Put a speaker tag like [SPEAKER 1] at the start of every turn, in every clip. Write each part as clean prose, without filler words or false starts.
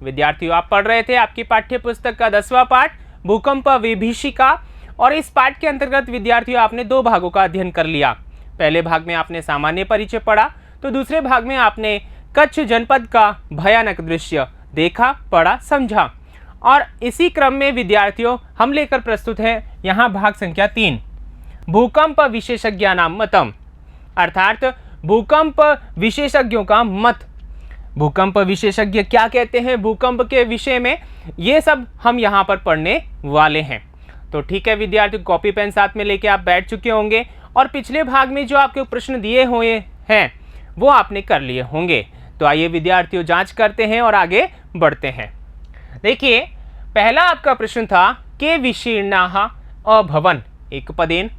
[SPEAKER 1] विद्यार्थियों, आप पढ़ रहे थे आपकी पाठ्य पुस्तक का 10वां पाठ भूकंप विभीषिका, और इस पाठ के अंतर्गत विद्यार्थियों आपने 2 भागों का अध्ययन कर लिया। पहले भाग में आपने सामान्य परिचय पढ़ा, तो दूसरे भाग में आपने कच्छ जनपद का भयानक दृश्य देखा, पढ़ा, समझा। और इसी क्रम में विद्यार्थियों हम लेकर प्रस्तुत है यहाँ भाग संख्या 3, भूकंप विशेषज्ञानां मतम, अर्थात भूकंप विशेषज्ञों का मत। भूकंप विशेषज्ञ क्या कहते हैं भूकंप के विषय में, ये सब हम यहाँ पर पढ़ने वाले हैं। तो ठीक है विद्यार्थियों, कॉपी पेन साथ में लेके आप बैठ चुके होंगे और पिछले भाग में जो आपके प्रश्न दिए हुए हैं वो आपने कर लिए होंगे। तो आइए विद्यार्थियों जांच करते हैं और आगे बढ़ते हैं। देखिए, पहला आपका प्रश्न था के विशीर्णाः अभवन्, एक पदेन,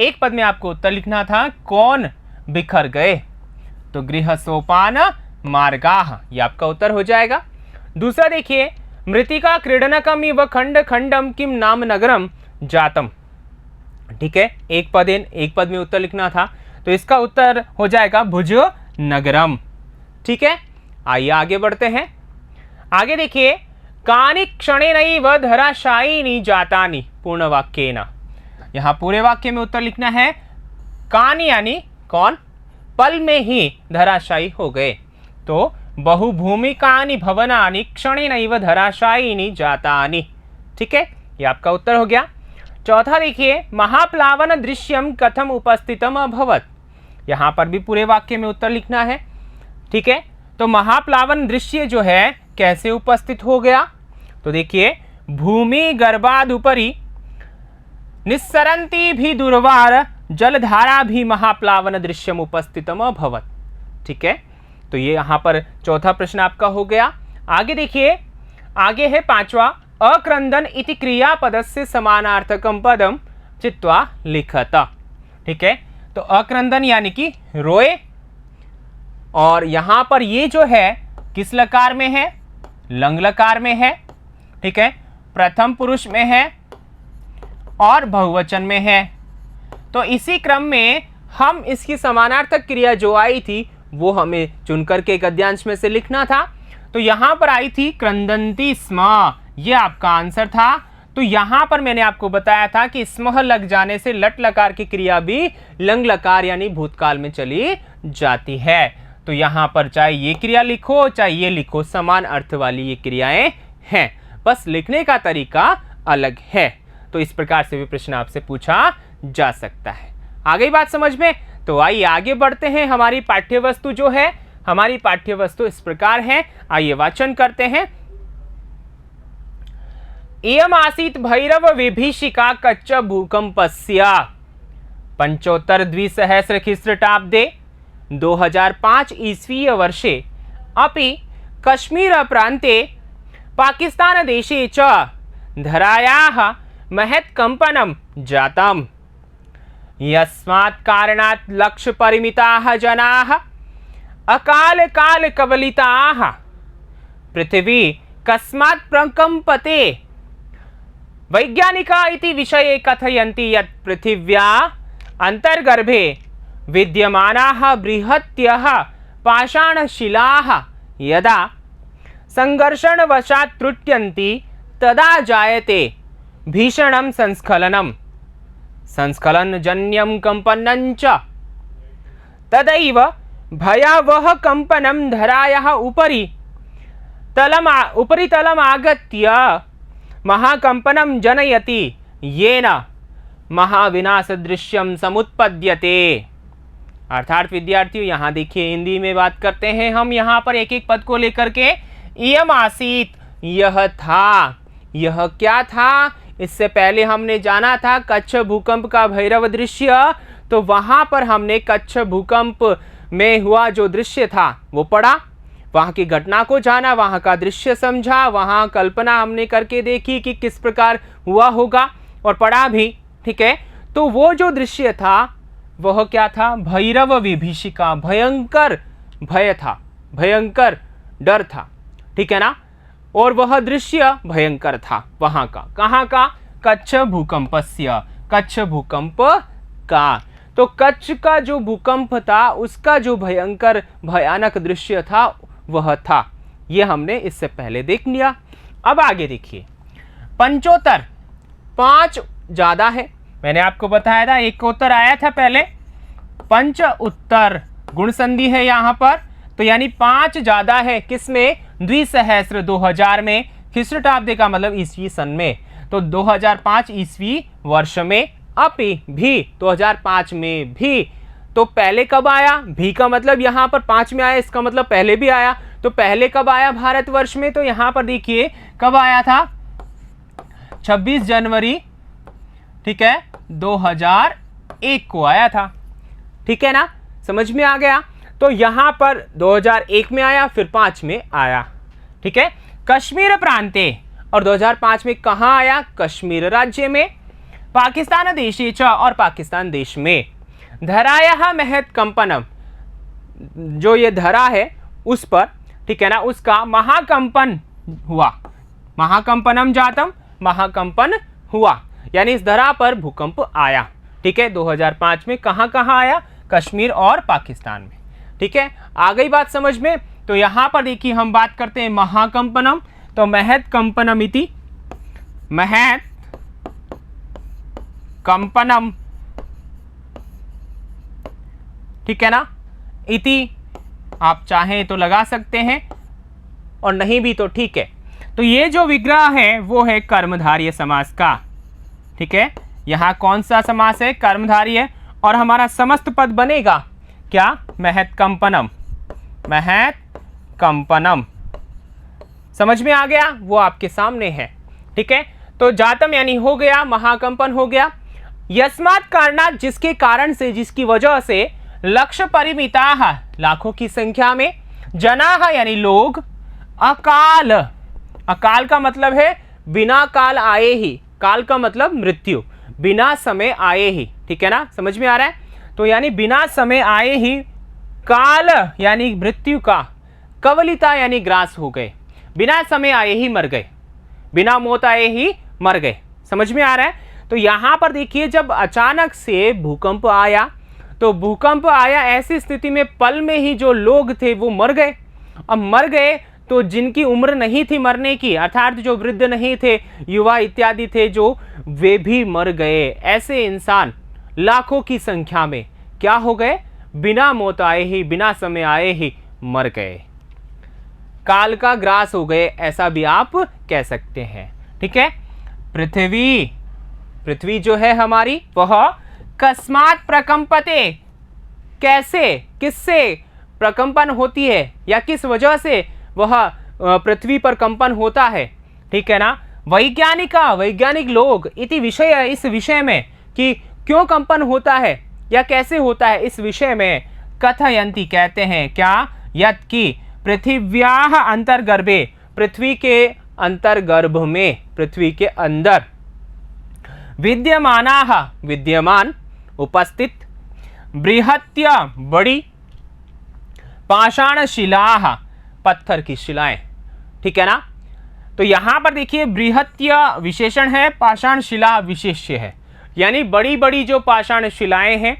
[SPEAKER 1] एक पद में आपको उत्तर लिखना था कौन बिखर गए, तो गृह सोपान मार्गाः, ये आपका उत्तर हो जाएगा। दूसरा देखिए, मृतिका क्रीडनकम इव खंड खंडम किम नाम नगरम जातम, ठीक है, एक पदेन, एक पद में उत्तर लिखना था, तो इसका उत्तर हो जाएगा भुज नगरम। ठीक है, आइए आगे बढ़ते हैं। आगे देखिए, कानि क्षणेनैव धराशायिनी जातानि, पूर्ण वाक्येन, यहाँ पूरे वाक्य में उत्तर लिखना है कानि यानी कौन, पल में ही धराशायी हो गए, तो बहुभूमिकानि भवनानि क्षणेनैव धराशायिनी जातानि। ठीक है, ये आपका उत्तर हो गया। चौथा देखिए, महाप्लावन दृश्यम कथम उपस्थितम अभवत्, यहाँ पर भी पूरे वाक्य में उत्तर लिखना है। ठीक है, तो महाप्लावन दृश्य जो है कैसे उपस्थित हो गया, तो देखिए, भूमि गर्भादुपरि निस्सरन्ती भी दुर्वार जलधारा भी महाप्लावन दृश्यम उपस्थितम अभवत्। ठीक है, तो ये यहाँ पर चौथा प्रश्न आपका हो गया। आगे देखिए, आगे है पांचवा, अक्रंदन इति क्रियापदस्य समानार्थकम पदम चित्वा लिखत। ठीक है, तो अक्रंदन यानी कि रोए, और यहां पर ये जो है किस लकार में है, लंग लकार में है। ठीक है, प्रथम पुरुष में है और बहुवचन में है। तो इसी क्रम में हम इसकी समानार्थक क्रिया जो आई थी वो हमें चुनकर के गद्यांश में से लिखना था। तो यहां पर आई थी क्रंदन्ति स्म, ये आपका आंसर था। तो यहां पर मैंने आपको बताया था कि स्म लग जाने से लट लकार की क्रिया भी लंग लकार यानी भूतकाल में चली जाती है। तो यहां पर चाहे ये क्रिया लिखो चाहे ये लिखो, समान अर्थ वाली ये क्रियाएं हैं, बस लिखने का तरीका अलग है। तो इस प्रकार से भी प्रश्न आपसे पूछा जा सकता है। आ गई बात समझ में? तो आइए आगे बढ़ते हैं। हमारी पाठ्य वस्तु जो है, हमारी पाठ्य वस्तु इस प्रकार है, आइए वाचन करते हैं। इयम आसीत भैरव विभीषिका कच्च भूकंपस्य पंचोत्तर द्विसहस्र ख्रीष्टाब्दे 2005 ईस्वीय वर्षे अपि कश्मीर प्रान्ते पाकिस्तान देशे च धरायाः महत् कंपनं जातम्। यस्मात् कारणात् लक्ष्य परिमिताः जनाः अकाल काल कवलिताः। पृथिवी कस्मात् प्रकम्पते? वैज्ञानिका इति विषये कथयन्ति यत् पृथिव्या अंतर्गर्भे विद्यमानाः बृहत्यः पाषाणशिलाः यदा संघर्षणवशात् त्रुट्यन्ति तदा जायते भीषणं संस्खलनम्। संस्खलनजन्यं कंपनं च तदैव भयावह कंपनं धरायाः उपरितलम् आगत्य महाकंपनं जनयति येन महाविनाशदृश्यं समुत्पद्यते। अर्थात विद्यार्थियों यहाँ देखिए, हिंदी में बात करते हैं हम यहाँ पर एक एक पद को लेकर के। इयम आसीत, यह था, यह क्या था? इससे पहले हमने जाना था कच्छ भूकंप का भैरव दृश्य, तो वहां पर हमने कच्छ भूकंप में हुआ जो दृश्य था वो पढ़ा, वहां की घटना को जाना, वहां का दृश्य समझा, वहां कल्पना हमने करके देखी कि किस प्रकार हुआ होगा और पढ़ा भी। ठीक है, तो वो जो दृश्य था वह क्या था? भैरव विभीषिका, भयंकर भय था, भयंकर डर था। ठीक है ना, और वह दृश्य भयंकर था वहां का। कहाँ का? कच्छ भूकंपस्य, कच्छ भूकंप का। तो कच्छ का जो भूकंप था उसका जो भयंकर भयानक दृश्य था वह था। ये हमने इससे पहले देख लिया। अब आगे देखिए, पंचोत्तर 5 ज़्यादा है, मैंने आपको बताया था, एक उत्तर आया था पहले, पंच उत्तर गुण संधि है यहाँ पर, तो यानी 5 ज़्यादा है किसमें, द्विसहस्र 2000 में, ख्रीष्टाब्द का मतलब ईस्वी सन में, तो 2005 ईस्वी वर्ष में, अपि भी 2005 में भी। तो पहले कब आया, भी का मतलब यहाँ पर 5 में आया, इसका मतलब पहले भी आया। तो पहले कब आया भारतवर्ष में, तो यहाँ पर देखिए कब आया था, 26 जनवरी, ठीक है, 2001 को आया था। ठीक है ना, समझ में आ गया। तो यहाँ पर 2001 में आया, फिर 5 में आया। ठीक है, कश्मीर प्रांते, और 2005 में कहाँ आया, कश्मीर राज्य में, पाकिस्तान देशे च, और पाकिस्तान देश में। धराया महत कंपनम, जो ये धरा है उस पर, ठीक है ना, उसका महाकंपन हुआ, महाकंपनम जातम, महाकंपन हुआ, यानी इस धरा पर भूकंप आया। ठीक है, 2005 में कहाँ कहाँ आया, कश्मीर और पाकिस्तान में। ठीक है, आ गई बात समझ में। तो यहाँ पर देखिए हम बात करते हैं महाकंपनम, तो महत कंपनम इति, महत कंपनम, ठीक है ना, इति आप चाहें तो लगा सकते हैं और नहीं भी तो ठीक है। तो ये जो विग्रह है वो है कर्मधारय समास का। ठीक है, यहाँ कौन सा समास है, कर्मधारय है, और हमारा समस्त पद बनेगा क्या, महत कंपनम, महत कंपनम। समझ में आ गया, वो आपके सामने है। ठीक है, तो जातम यानी हो गया, महाकंपन हो गया। यस्मात् कारणात्, जिसके कारण से, जिसकी वजह से, लक्ष्य परिमिताः, लाखों की संख्या में, जनाः यानी लोग, अकाल, अकाल का मतलब है बिना काल आए ही, काल का मतलब मृत्यु, बिना समय आए ही। ठीक है ना, समझ में आ रहा है। तो यानी बिना समय आए ही, काल यानी मृत्यु का, कवलिता यानी ग्रास हो गए, बिना समय आए ही मर गए, बिना मौत आए ही मर गए। समझ में आ रहा है। तो यहाँ पर देखिए, जब अचानक से भूकंप आया, तो भूकंप आया ऐसी स्थिति में पल में ही जो लोग थे वो मर गए। अब मर गए तो जिनकी उम्र नहीं थी मरने की, अर्थात जो वृद्ध नहीं थे, युवा इत्यादि थे जो, वे भी मर गए। ऐसे इंसान लाखों की संख्या में क्या हो गए, बिना मौत आए ही, बिना समय आए ही मर गए, काल का ग्रास हो गए, ऐसा भी आप कह सकते हैं। ठीक है, पृथ्वी, पृथ्वी जो है हमारी, वह कस्मात् प्रकंपते, कैसे, किससे प्रकंपन होती है, या किस वजह से वह पृथ्वी पर कंपन होता है। ठीक है ना, वैज्ञानिका, वैज्ञानिक लोग, इति विषय, इस विषय में कि क्यों कंपन होता है या कैसे होता है, इस विषय में कथयन्ति कहते हैं क्या, यत् कि पृथिव्याः अंतर्गर्भे, पृथ्वी के अंतर्गर्भ में, पृथ्वी के अंदर, विद्यमानाः, विद्यमान, उपस्थित, बृहत्य बड़ी, पाषाण शिलाः, पत्थर की शिलाएं। ठीक है ना, तो यहां पर देखिए बृहत्य विशेषण है, पाषाण शिला विशेष्य है, यानी बड़ी बड़ी जो पाषाण शिलाएं हैं,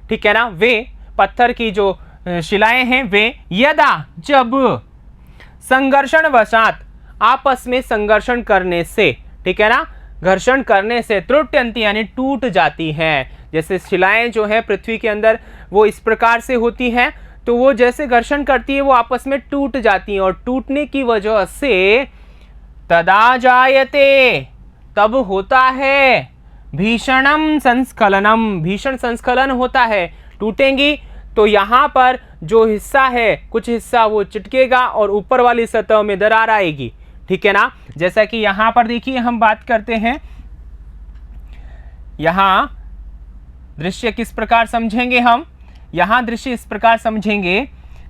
[SPEAKER 1] ठीक है ना, वे पत्थर की जो शिलाएं हैं, वे यदा, जब, संघर्षण वशात, आपस में संघर्षण करने से, ठीक है ना, घर्षण करने से, त्रुट्यन्ति यानी टूट जाती हैं। जैसे शिलाएं जो है पृथ्वी के अंदर वो इस प्रकार से होती हैं, तो वो जैसे घर्षण करती है वो आपस में टूट जाती हैं, और टूटने की वजह से तदा जायते, तब होता है, भीषणम संस्खलनम, भीषण संस्खलन होता है, टूटेंगी तो यहाँ पर जो हिस्सा है, कुछ हिस्सा वो चिटकेगा और ऊपर वाली सतह में दरार आएगी। ठीक है ना, जैसा कि यहाँ पर देखिए हम बात करते हैं, यहाँ दृश्य किस प्रकार समझेंगे हम, यहाँ दृश्य इस प्रकार समझेंगे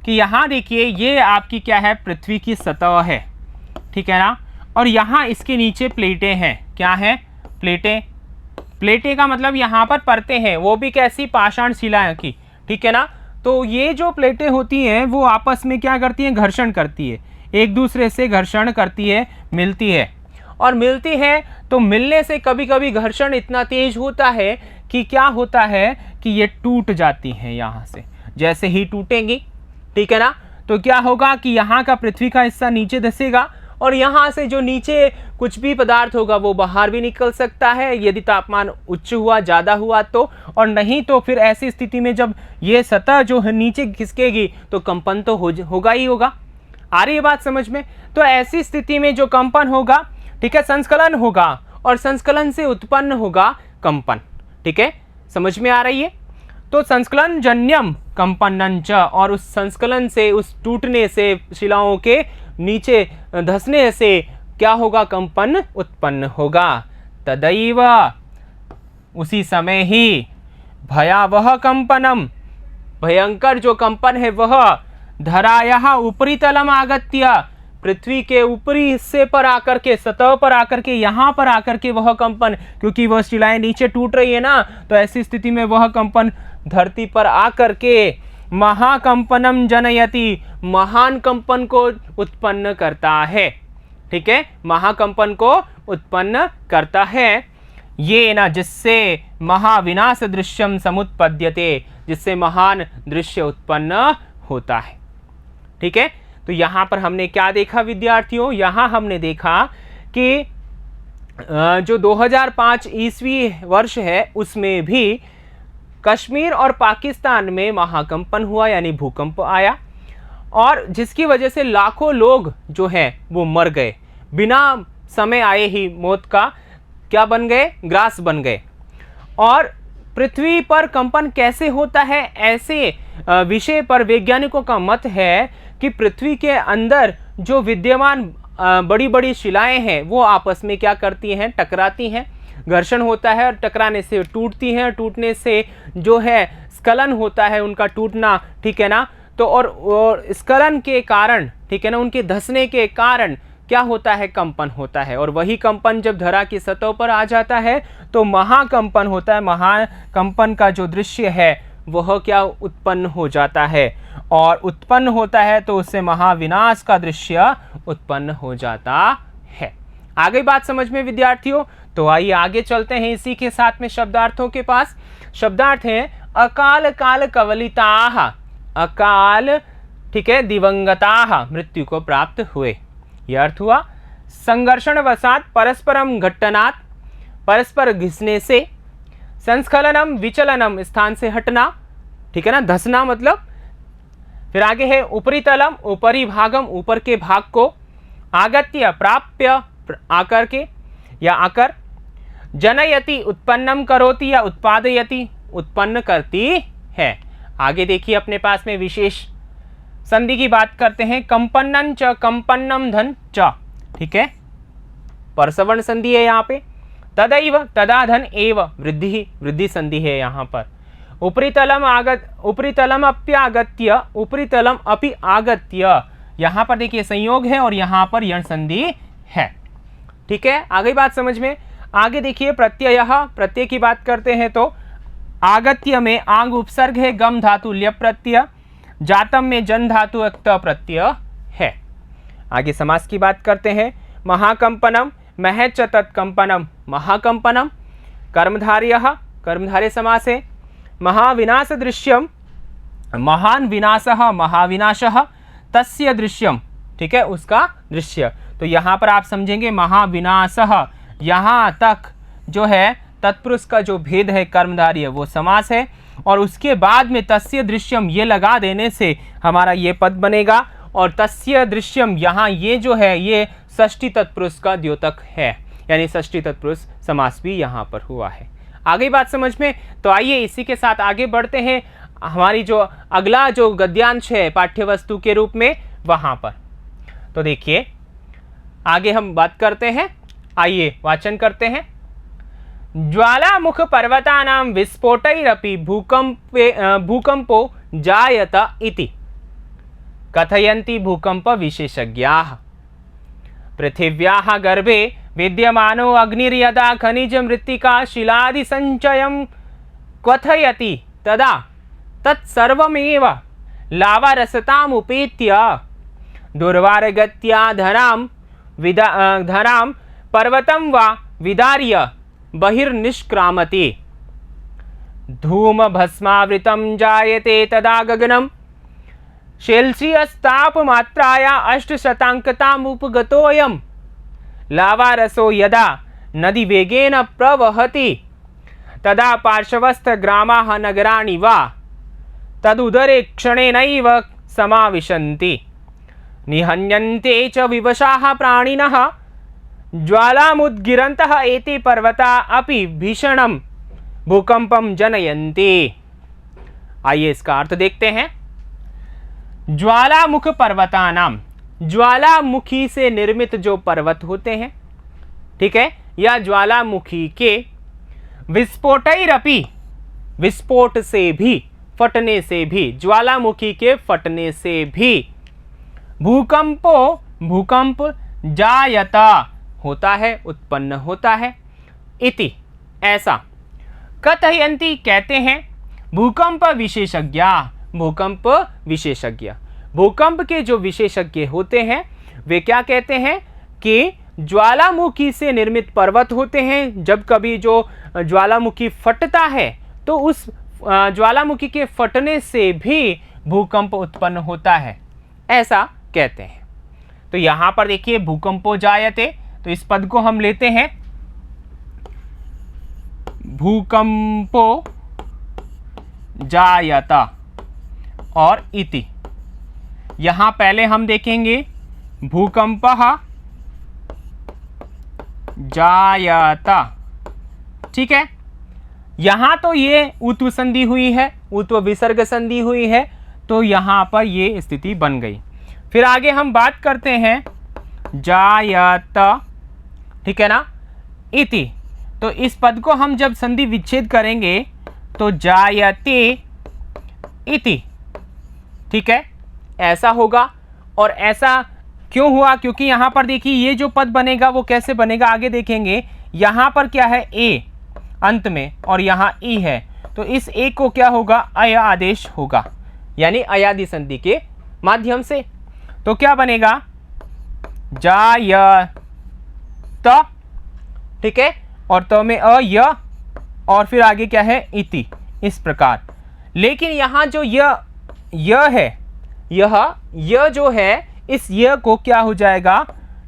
[SPEAKER 1] कि यहाँ देखिए ये आपकी क्या है, पृथ्वी की सतह है। ठीक है ना, और यहाँ इसके नीचे प्लेटें हैं, क्या हैं, प्लेटें, प्लेटें का मतलब यहाँ पर परतें हैं, वो भी कैसी, पाषाण शिला की। ठीक है ना, तो ये जो प्लेटें होती हैं वो आपस में क्या करती हैं, घर्षण करती है, एक दूसरे से घर्षण करती है, मिलती है, और मिलती है तो मिलने से कभी कभी घर्षण इतना तेज होता है कि क्या होता है कि ये टूट जाती हैं यहाँ से, जैसे ही टूटेंगी। ठीक है ना, तो क्या होगा कि यहाँ का पृथ्वी का हिस्सा नीचे धंसेगा और यहाँ से जो नीचे कुछ भी पदार्थ होगा वो बाहर भी निकल सकता है यदि तापमान उच्च हुआ, ज़्यादा हुआ तो, और नहीं तो फिर ऐसी स्थिति में जब ये सतह जो है नीचे खिसकेगी तो कंपन तो होगा ही होगा। आ रही है बात समझ में? तो ऐसी स्थिति में जो कंपन होगा, ठीक है, संस्कलन होगा और संस्कलन से उत्पन्न होगा कंपन। ठीक है, समझ में आ रही है? तो संस्कलन जन्यम कंपनंच, और उस संस्कलन से, उस टूटने से, शिलाओं के नीचे धंसने से क्या होगा? कंपन उत्पन्न होगा। तदैव, उसी समय ही भयावह कंपनम, भयंकर जो कंपन है वह धरायाः उपरितलम आगत्य, पृथ्वी के ऊपरी हिस्से पर आकर के, सतह पर आकर के, यहाँ पर आकर के वह कंपन, क्योंकि वह शिलाएं नीचे टूट रही है ना, तो ऐसी स्थिति में वह कंपन धरती पर आकर के महाकंपनम जनयति, महान कंपन को उत्पन्न करता है। ठीक है, महाकंपन को उत्पन्न करता है। ये ना, जिससे महाविनाश दृश्यम समुत्पद्यते, जिससे महान दृश्य उत्पन्न होता है। ठीक है, तो यहाँ पर हमने क्या देखा विद्यार्थियों? यहाँ हमने देखा कि जो 2005 ईस्वी वर्ष है उसमें भी कश्मीर और पाकिस्तान में महाकंपन हुआ, यानी भूकंप आया, और जिसकी वजह से लाखों लोग जो हैं वो मर गए, बिना समय आए ही मौत का क्या बन गए? ग्रास बन गए। और पृथ्वी पर कंपन कैसे होता है, ऐसे विषय पर वैज्ञानिकों का मत है कि पृथ्वी के अंदर जो विद्यमान बड़ी बड़ी शिलाएं हैं वो आपस में क्या करती हैं? टकराती हैं, घर्षण होता है और टकराने से टूटती हैं, टूटने से जो है स्खलन होता है, उनका टूटना। ठीक है ना, तो और स्खलन के कारण, ठीक है ना, उनके धंसने के कारण क्या होता है? कंपन होता है, और वही कंपन जब धरा की सतह पर आ जाता है तो महाकंपन होता है। महाकंपन का जो दृश्य है वह क्या उत्पन्न हो जाता है, और उत्पन्न होता है तो उससे महाविनाश का दृश्य उत्पन्न हो जाता है। आगे बात समझ में विद्यार्थियों? तो आइए आगे चलते हैं इसी के साथ में शब्दार्थों के पास। शब्दार्थ हैं अकाल काल कवलिताः, अकाल, ठीक है, दिवंगताः, मृत्यु को प्राप्त हुए। यह अर्थ हुआ संघर्षण वसात परस्परम घट्टनात्, परस्पर घिसने से, संस्खलनम विचलनम, स्थान से हटना, ठीक है ना, धसना मतलब। फिर आगे है उपरितलम, ऊपरी भागम, ऊपर के भाग को, आगत्य, प्राप्य, आकर के या आकर, जनयति, उत्पन्नम करोति या उत्पादयति, उत्पन्न करती है। आगे देखिए अपने पास में विशेष संधि की बात करते हैं। कंपन्नं च, कंपन्नम धन च, ठीक है, परसवर्ण संधि है यहाँ पे। तदैव, तदा धन एव, वृद्धि, वृद्धि संधि है यहाँ पर। उपरितलम उपरितलम अप्यागत्य, उपरितलम अपि आगत्य, यहाँ पर देखिए संयोग है और यहाँ पर यण संधि है। ठीक है, आगे बात समझ में। आगे देखिए प्रत्यय, प्रत्यय की बात करते हैं तो आगत्य में आंग उपसर्ग है, गम धातु ल्यप प्रत्यय, जातम में जन धातु अक्त प्रत्यय है। आगे समास की बात करते हैं। महाकंपनम, मह च तत्कंपनम, महाकंपनम, कर्मधार्यः, कर्मधारय समास है। महाविनाश दृश्यम, महान विनाशः, महाविनाशः, तस्य दृश्यम, ठीक है, उसका दृश्य। तो यहाँ पर आप समझेंगे महाविनाशः, यहाँ तक जो है तत्पुरुष का जो भेद है कर्मधारय वो समास है, और उसके बाद में तस्य दृश्यम ये लगा देने से हमारा ये पद बनेगा, और तस्य दृश्यम यहाँ ये जो है ये षष्ठी तत्पुरुष का द्योतक है, यानी षष्ठी तत्पुरुष समास भी यहाँ पर हुआ है। आगे बात समझ में। तो आइए इसी के साथ आगे बढ़ते हैं हमारी जो अगला जो गद्यांश है पाठ्यवस्तु के रूप में वहाँ पर। तो देखिए आगे हम बात करते हैं, आइए वाचन करते हैं। ज्वालामुख पर्वतानां विस्फोटैरपि भूकंपो जायत इति कथयन्ति भूकंप विशेषज्ञाः। पृथिव्याः गर्भे विद्यमानो अग्निर्यदा खनिज मृत्तिका शिलादि संचयं क्वथयति तदा तत्सर्वमेव लावारसताम् उपेत्य दुर्वारगत्या धरां पर्वतं वा विदार्य बहिर्निष्क्रामति। धूम भस्मावृतं जायते तदा गगनं सेल्सियस तापमात्राया 8% लावारसो यदा नदी वेगेन प्रवहति तदा पार्श्वस्थ ग्रामाः नगराणि वा तदुदरे क्षणेनैव समाविशन्ति निहन्यन्ते च विवशाः प्राणिनः ज्वालामुद्गिरन्तः एते पर्वता अपि भीषणं भूकंपम जनयन्ति। आइए इसका अर्थ देखते हैं। ज्वालामुख पर्वतानाम, ज्वालामुखी से निर्मित जो पर्वत होते हैं, ठीक है, या ज्वालामुखी के विस्फोटैरपि, विस्फोट से भी, फटने से भी, ज्वालामुखी के फटने से भी भूकंपो, भूकंप जायता होता है, उत्पन्न होता है, इति ऐसा कथयन्ति कहते हैं भूकंप विशेषज्ञ, भूकंप विशेषज्ञ। भूकंप के जो विशेषज्ञ होते हैं वे क्या कहते हैं कि ज्वालामुखी से निर्मित पर्वत होते हैं, जब कभी जो ज्वालामुखी फटता है तो उस ज्वालामुखी के फटने से भी भूकंप उत्पन्न होता है, ऐसा कहते हैं। तो यहां पर देखिए भूकंपो जायते, तो इस पद को हम लेते हैं भूकंपो जायता और इति। यहां पहले हम देखेंगे भूकंपः जायता, ठीक है। यहां तो ये उत्व संधि हुई है, उत्व विसर्ग संधि हुई है, तो यहां पर ये स्थिति बन गई। फिर आगे हम बात करते हैं जायता, ठीक है ना, इति। तो इस पद को हम जब संधि विच्छेद करेंगे तो जायते इति, ठीक है, ऐसा होगा। और ऐसा क्यों हुआ? क्योंकि यहाँ पर देखिए ये जो पद बनेगा वो कैसे बनेगा आगे देखेंगे। यहाँ पर क्या है, ए अंत में, और यहाँ ई है, तो इस ए को क्या होगा, अय आदेश होगा, यानी अयादि संधि के माध्यम से। तो क्या बनेगा, जायत, ठीक है, और तो में अ य, और फिर आगे क्या है, इति, इस प्रकार। लेकिन यहाँ जो य है, यह जो है, इस य को क्या हो जाएगा,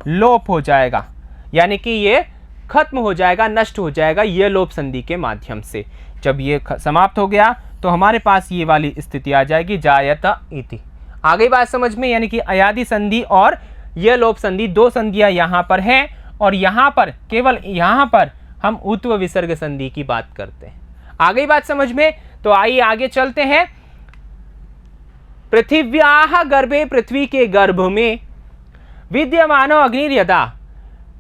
[SPEAKER 1] लोप हो जाएगा, यानी कि ये खत्म हो जाएगा, नष्ट हो जाएगा ये लोप संधि के माध्यम से। जब ये समाप्त हो गया तो हमारे पास ये वाली स्थिति आ जाएगी, जायत इति। आ गई बात समझ में, यानी कि अयादि संधि और ये लोप संधि, दो संधियां यहाँ पर हैं, और यहाँ पर केवल यहाँ पर हम उत्व विसर्ग संधि की बात करते हैं। आ गई बात समझ में। तो आइए आगे चलते हैं। पृथिव्याः गर्भे, पृथ्वी के गर्भ में, विद्यमानो अग्निर्यदा,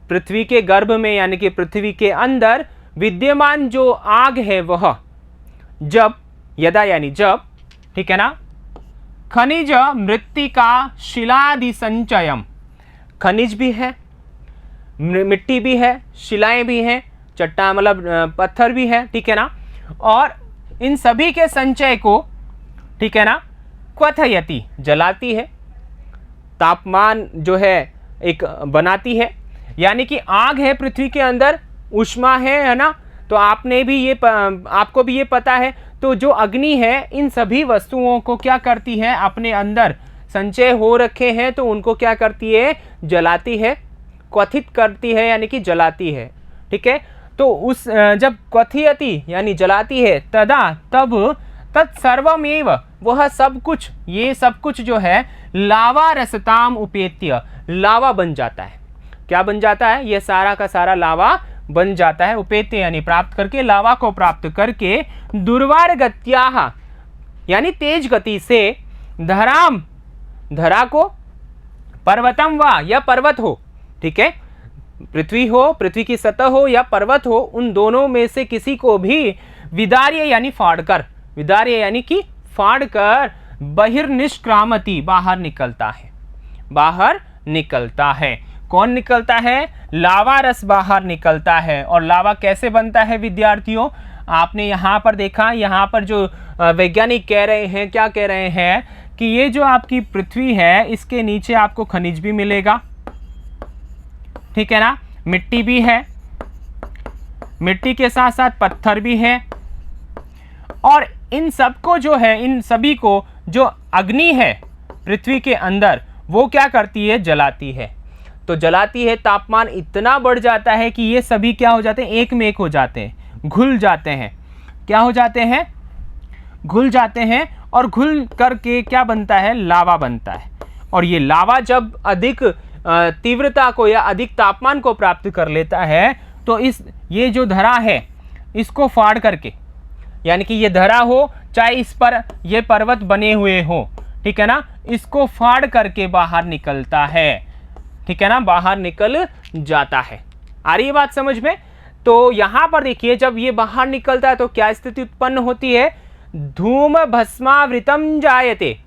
[SPEAKER 1] पृथ्वी के गर्भ में यानी कि पृथ्वी के अंदर विद्यमान जो आग है वह जब, यदा यानी जब, ठीक है ना, खनिज मृत्तिका शिलादि संचयम, खनिज भी है, मिट्टी भी है, शिलाएं भी हैं, चट्टान मतलब पत्थर भी है, ठीक है ना, और इन सभी के संचय को, ठीक है ना, क्वथयति जलाती है, तापमान जो है एक बनाती है, यानी कि आग है पृथ्वी के अंदर, ऊष्मा है ना, तो आपने भी ये आपको भी ये पता है। तो जो अग्नि है इन सभी वस्तुओं को क्या करती है, अपने अंदर संचय हो रखे हैं तो उनको क्या करती है, जलाती है, क्वथित करती है, यानी कि जलाती है, ठीक है। तो उस जब क्वथयति यानी जलाती है, तदा तब तत्सर्वमेव, वह सब कुछ, ये सब कुछ जो है लावा रसताम उपेत्य, लावा बन जाता है। क्या बन जाता है, ये सारा का सारा लावा बन जाता है, उपेत्य यानी प्राप्त करके, लावा को प्राप्त करके, दुर्वार गत्याः यानी तेज गति से, धराम धरा को, पर्वतम वा या पर्वत हो, ठीक है, पृथ्वी हो, पृथ्वी की सतह हो या पर्वत हो, उन दोनों में से किसी को भी विदार्य यानी फाड़कर, विदार्य यानी कि फाड़कर, बहिर्निष्क्रामति बाहर निकलता है, बाहर निकलता है। कौन निकलता है, लावा रस बाहर निकलता है। और लावा कैसे बनता है विद्यार्थियों, आपने यहाँ पर देखा, यहाँ पर जो वैज्ञानिक कह रहे हैं, क्या कह रहे हैं कि ये जो आपकी पृथ्वी है इसके नीचे आपको खनिज भी मिलेगा, ठीक है ना, मिट्टी भी है, मिट्टी के साथ साथ पत्थर भी है, और इन सबको जो है, इन सभी को जो अग्नि है, पृथ्वी के अंदर वो क्या करती है, जलाती है। तो जलाती है, तापमान इतना बढ़ जाता है कि ये सभी क्या हो जाते हैं, एक में एक हो जाते हैं, घुल जाते हैं। क्या हो जाते हैं, घुल जाते हैं। और घुल करके क्या बनता है, लावा बनता है। और ये लावा जब अधिक तीव्रता को या अधिक तापमान को प्राप्त कर लेता है तो ये जो धरा है इसको फाड़ करके, यानी कि ये धरा हो चाहे इस पर ये पर्वत बने हुए हो, ठीक है ना, इसको फाड़ करके बाहर निकलता है, ठीक है ना, बाहर निकल जाता है। आ रही है बात समझ में? तो यहां पर देखिए जब ये बाहर निकलता है तो क्या स्थिति उत्पन्न होती है, धूम भस्मावृतम जायते,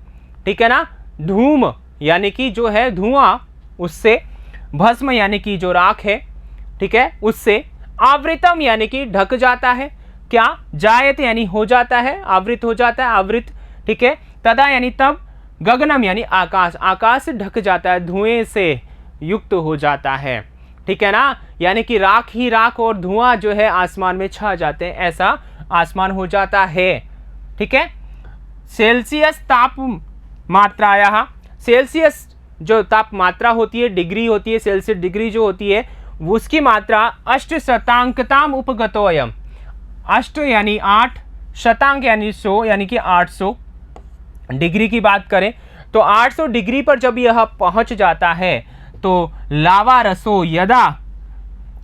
[SPEAKER 1] ठीक है ना। धूम यानी कि जो है धुआं, उससे भस्म यानी कि जो राख है, ठीक है, उससे आवृतम यानी कि ढक जाता है। क्या, जायते यानी हो जाता है, आवृत हो जाता है, आवृत, ठीक है। तदा यानी तब, गगनम यानी आकाश, आकाश ढक जाता है, धुएं से युक्त हो जाता है, ठीक है ना। यानी कि राख ही राख और धुआं जो है आसमान में छा जाते हैं, ऐसा आसमान हो जाता है, ठीक है। सेल्सियस ताप मात्राया, सेल्सियस जो तापमात्रा होती है, डिग्री होती है, सेल्सियस डिग्री जो होती है उसकी मात्रा 8 शतांकताम उपगतोयम। 8 यानी 8, शतांक यानी 100, यानी कि 800 डिग्री की बात करें तो 800 डिग्री पर जब यह पहुंच जाता है तो लावा रसो यदा,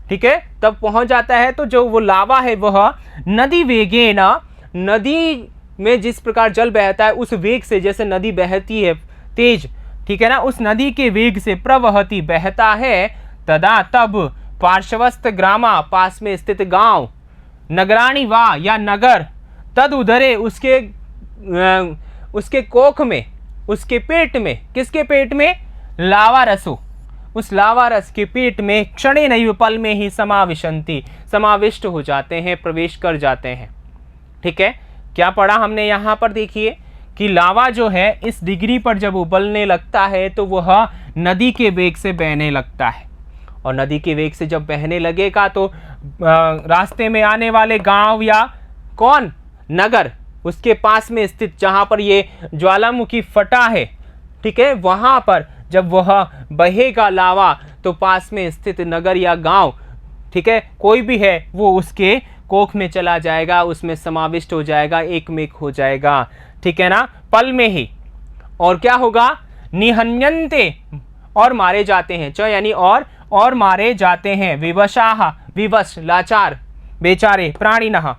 [SPEAKER 1] ठीक है, तब पहुंच जाता है तो जो वो लावा है वह नदी वेगेन, नदी में जिस प्रकार जल बहता है उस वेग से, जैसे नदी बहती है तेज, ठीक है ना, उस नदी के वेग से प्रवहती बहता है। तदा तब पार्श्वस्थ ग्रामा, पास में स्थित गांव, नगराणी वा या नगर, तद उधरे उसके कोख में, उसके पेट में, किसके पेट में, लावा रसो, उस लावा रस के पेट में क्षणे नैव, पल में ही समाविशंति, समाविष्ट हो जाते हैं, प्रवेश कर जाते हैं, ठीक है। क्या पढ़ा हमने यहाँ पर, देखिए कि लावा जो है इस डिग्री पर जब उबलने लगता है तो वह नदी के वेग से बहने लगता है। और नदी के वेग से जब बहने लगेगा तो रास्ते में आने वाले गांव या कौन, नगर, उसके पास में स्थित जहां पर ये ज्वालामुखी फटा है, ठीक है, वहां पर जब वह बहेगा लावा तो पास में स्थित नगर या गांव, ठीक है, कोई भी है, वो उसके कोख में चला जाएगा, उसमें समाविष्ट हो जाएगा, एक में एक हो जाएगा, ठीक है ना, पल में ही। और क्या होगा, निहन्यन्ते, और मारे जाते हैं, च यानी और मारे जाते हैं, विवशाह, विवश लाचार, बेचारे, प्राणिनः,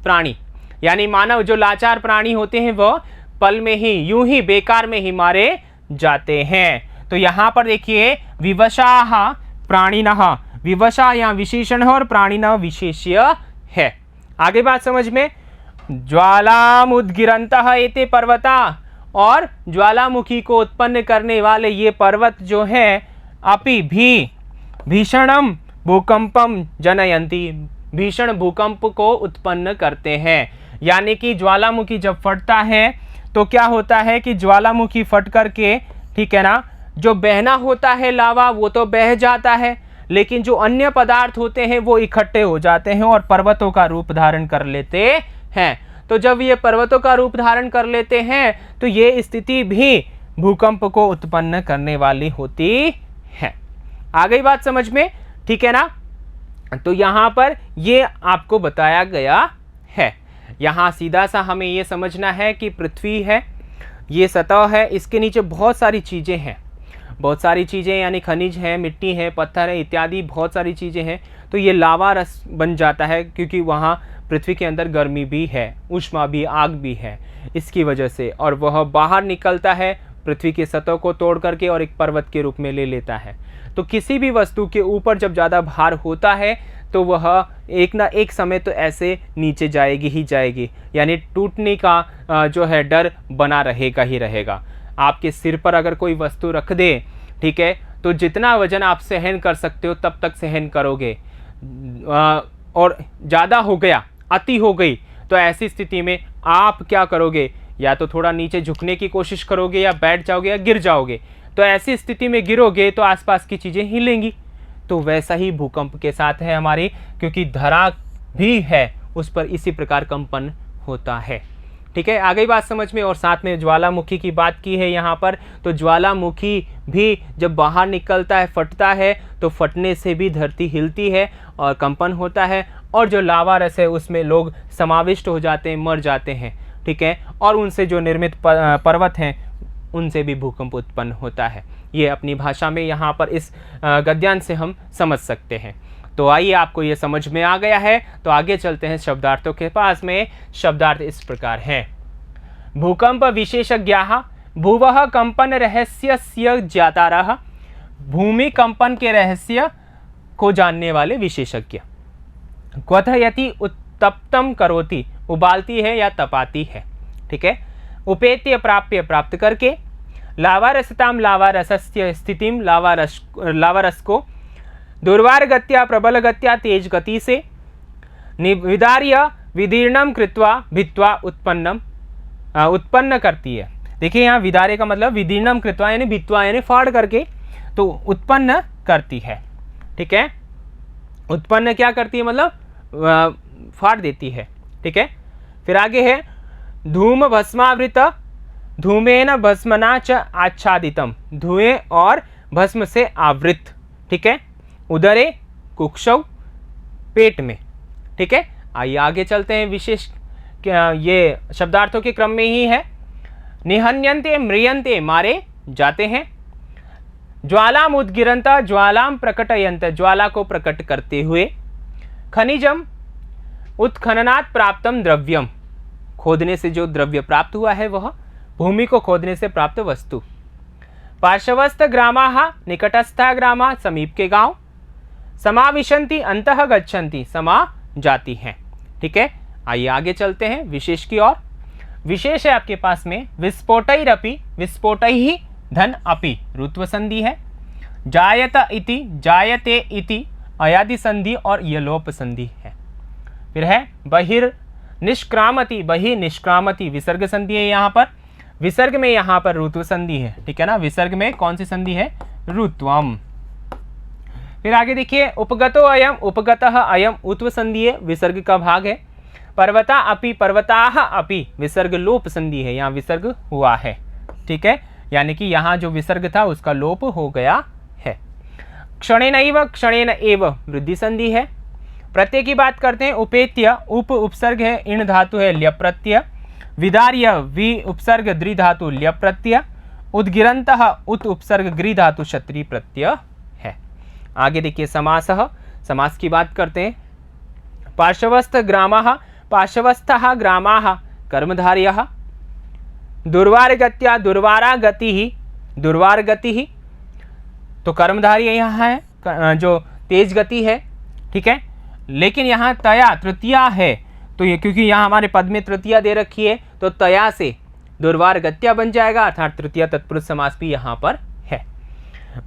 [SPEAKER 1] प्राणी यानी मानव, जो लाचार प्राणी होते हैं वह पल में ही, यूं ही बेकार में ही मारे जाते हैं। तो यहां पर देखिए विवशाह प्राणिनः, विवशा या विशेषण है और प्राणिनः विशेष्य है। आगे बात समझ में, ज्वालामुद्गिरन्तः एते पर्वता, और ज्वालामुखी को उत्पन्न करने वाले ये पर्वत जो है अपि भी भीषणम भूकंपम जनयन्ति, भीषण भूकंप को उत्पन्न करते हैं। यानी कि ज्वालामुखी जब फटता है तो क्या होता है कि ज्वालामुखी फट करके, ठीक है ना, जो बहना होता है लावा वो तो बह जाता है, लेकिन जो अन्य पदार्थ होते हैं वो इकट्ठे हो जाते हैं और पर्वतों का रूप धारण कर लेते हैं। तो जब ये पर्वतों का रूप धारण कर लेते हैं तो ये स्थिति भी भूकंप को उत्पन्न करने वाली होती है। आ गई बात समझ में, ठीक है ना। तो यहाँ पर ये आपको बताया गया है। यहाँ सीधा सा हमें ये समझना है कि पृथ्वी है, ये सतह है, इसके नीचे बहुत सारी चीज़ें हैं, बहुत सारी चीज़ें यानी खनिज है, मिट्टी है, पत्थर है, इत्यादि बहुत सारी चीज़ें हैं। तो ये लावा रस बन जाता है क्योंकि वहाँ पृथ्वी के अंदर गर्मी भी है, ऊष्मा भी, आग भी है, इसकी वजह से, और वह बाहर निकलता है पृथ्वी की सतह को तोड़ करके और एक पर्वत के रूप में ले लेता है। तो किसी भी वस्तु के ऊपर जब ज़्यादा भार होता है तो वह एक ना एक समय तो ऐसे नीचे जाएगी ही जाएगी, यानी टूटने का जो है डर बना रहेगा ही रहेगा। आपके सिर पर अगर कोई वस्तु रख दे, ठीक है, तो जितना वजन आप सहन कर सकते हो तब तक सहन करोगे, और ज़्यादा हो गया, अति हो गई, तो ऐसी स्थिति में आप क्या करोगे, या तो थोड़ा नीचे झुकने की कोशिश करोगे या बैठ जाओगे या गिर जाओगे। तो ऐसी स्थिति में गिरोगे तो आसपास की चीज़ें हिलेंगी। तो वैसा ही भूकंप के साथ है हमारी, क्योंकि धरा भी है उस पर इसी प्रकार कंपन होता है, ठीक है, आ गई बात समझ में। और साथ में ज्वालामुखी की बात की है यहाँ पर, तो ज्वालामुखी भी जब बाहर निकलता है, फटता है, तो फटने से भी धरती हिलती है और कंपन होता है, और जो लावा रस है उसमें लोग समाविष्ट हो जाते हैं, मर जाते हैं, ठीक है, और उनसे जो निर्मित पर्वत हैं उनसे भी भूकंप उत्पन्न होता है। ये अपनी भाषा में यहाँ पर इस गद्यांश से हम समझ सकते हैं। तो आइए, आपको ये समझ में आ गया है, तो आगे चलते हैं शब्दार्थों के पास में। शब्दार्थ इस प्रकार है। भूकंप विशेषज्ञाः भुवः कंपन रहस्यस्य ज्ञातारः, भूमि कंपन के रहस्य को जानने वाले विशेषज्ञ। क्वथयति उत्तप्तं करोति, उबालती है या तपाती है, ठीक है। उपेत्य प्राप्य, प्राप्त करके। लावारसतां लावारसस्य स्थितिं, लावारस को दुर्वारगत्या प्रबल गत्या, तेज गति से। विदार्य विदीर्णम कृत्वा भित्वा उत्पन्न करती है। देखिए यहाँ विदार्य का मतलब विदीर्णम कृत्वा यानी भित्वा यानी फाड़ करके, तो उत्पन्न करती है, ठीक है। उत्पन्न क्या करती है, मतलब फाड़ देती है, ठीक है। फिर आगे है धूम भस्मावृत, धूमेन भस्मना च आच्छादितम, धुएं और भस्म से आवृत, ठीक है। उदरे कुक्षौ, पेट में, ठीक है। आइए आगे चलते हैं। विशेष ये शब्दार्थों के क्रम में ही है। निहन्यन्ते म्रियन्ते, मारे जाते हैं। ज्वालाम उद्गिरंत, ज्वालाम प्रकटयंत, ज्वाला को प्रकट करते हुए। खनिजम उत्खननात् प्राप्तम द्रव्यम, खोदने से जो द्रव्य प्राप्त हुआ है वह, भूमि को खोदने से प्राप्त वस्तु। पार्श्वस्थ ग्रामाः, निकटस्था ग्रामा, समीप के गांव। समाविशन्ति अंतः गच्छन्ति, समा जाती हैं, ठीक है। आइए आगे चलते हैं विशेष की ओर। विशेष है आपके पास में विस्फोटैरपि, विस्फोटैः धन अपि, रुत्व संधि है। जायत इति, जायते इति अयादि संधि और यलोप संधि है। फिर है बहिर् निष्क्रामति, बहि निष्क्रामति, विसर्ग संधि है यहाँ पर। विसर्ग में यहाँ पर ऋतु संधि है, ठीक है ना। विसर्ग में कौन सी संधि है, ऋत्वम। फिर आगे देखिए उपगतो अयम, उपगतः अयम, उत्व संधि है, विसर्ग का भाग है। पर्वता अपि, पर्वताः अपि, विसर्ग लोप संधि है, यहाँ विसर्ग हुआ है, ठीक है, यानी कि यहाँ जो विसर्ग था उसका लोप हो गया है। क्षणेनैव, क्षणेन एव, वृद्धि संधि है। प्रत्यय की बात करते हैं। उपेत्य, उप उपसर्ग है, इण धातु है, ल्यप प्रत्यय। विदार्य, वि उपसर्ग, द्रि धातु, ल्यप प्रत्यय। उद्गिरंतः, उत उपसर्ग, गृ धातु, क्षत्रि प्रत्यय है। आगे देखिए समासः, समास की बात करते हैं। पार्श्वस्थ ग्रामाः, पार्श्वस्थः ग्रामाः, कर्मधारयः। दुर्वारगत्या, दुर्वारा गतिः, दुर्वार गतिः, तो कर्मधारी यहाँ है, जो तेज गति है, ठीक है। लेकिन यहाँ तया तृतीया है, तो ये क्योंकि यहाँ हमारे पद में तृतीया दे रखी है, तो तया से दुर्वार गत्या बन जाएगा, अर्थात तृतीया तत्पुरुष समास भी यहाँ पर है।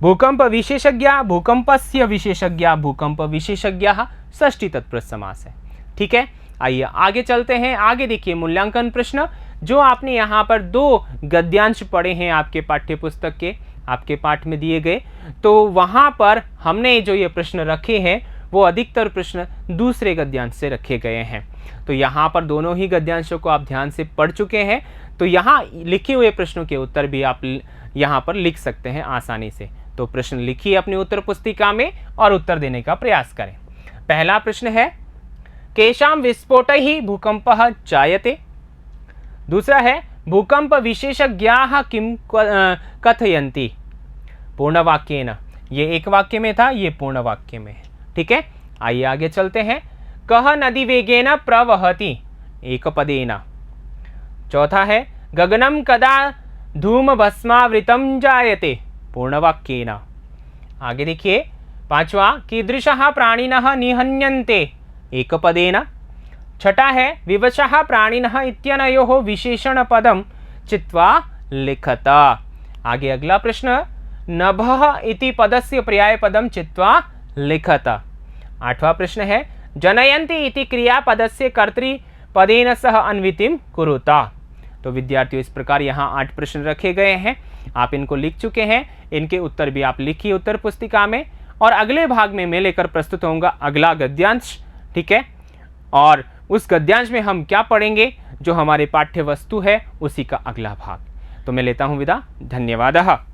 [SPEAKER 1] भूकंप विशेषज्ञ, भूकंपस्य विशेषज्ञ, भूकंप विशेषज्ञः षष्ठी तत्पुरुष समास है, ठीक है। आइए आगे चलते हैं। आगे देखिए मूल्यांकन प्रश्न, जो आपने यहाँ पर 2 गद्यांश पढ़े हैं आपके पाठ्य पुस्तक के, आपके पाठ में दिए गए, तो वहाँ पर हमने जो ये प्रश्न रखे हैं वो अधिकतर प्रश्न दूसरे गद्यांश से रखे गए हैं। तो यहाँ पर दोनों ही गद्यांशों को आप ध्यान से पढ़ चुके हैं, तो यहाँ लिखे हुए प्रश्नों के उत्तर भी आप यहाँ पर लिख सकते हैं आसानी से। तो प्रश्न लिखिए अपनी उत्तर पुस्तिका में और उत्तर देने का प्रयास करें। पहला प्रश्न है केषां विस्फोटैः भूकंपः जायते। दूसरा है भूकंप विशेषज्ञाः किं कथयन्ति। पूर्ण वाक्येन, ये एक वाक्य में था, ये पूर्ण वाक्य में है, ठीक है। आइए आगे चलते हैं। कः नदी वेगेन प्रवहति, एक पदेन। चौथा है गगनं कदा धूम भस्मावृतं जायते, पूर्ण वाक्येन। आगे देखिए पांचवा कीदृशः प्राणिनः निहन्यन्ते, एक पदेन। छठा है विवशः प्राणिनः इत्यनयोः विशेषण पदं चित्वा लिखत। आगे अगला प्रश्न नभः इति पदस्य पर्याय पदं चित्वा लिखत। आठवां प्रश्न है जनयन्ति इति क्रियापदस्य कर्तृपदेन सह अन्वितिं कुरुता। तो विद्यार्थियों इस प्रकार यहाँ 8 प्रश्न रखे गए हैं, आप इनको लिख चुके हैं, इनके उत्तर भी आप लिखिए उत्तर पुस्तिका में। और अगले भाग में मैं लेकर प्रस्तुत होऊंगा अगला गद्यांश, ठीक है। और उस गद्यांश में हम क्या पढ़ेंगे, जो हमारे पाठ्य वस्तु है उसी का अगला भाग। तो मैं लेता हूँ विदा। धन्यवाद।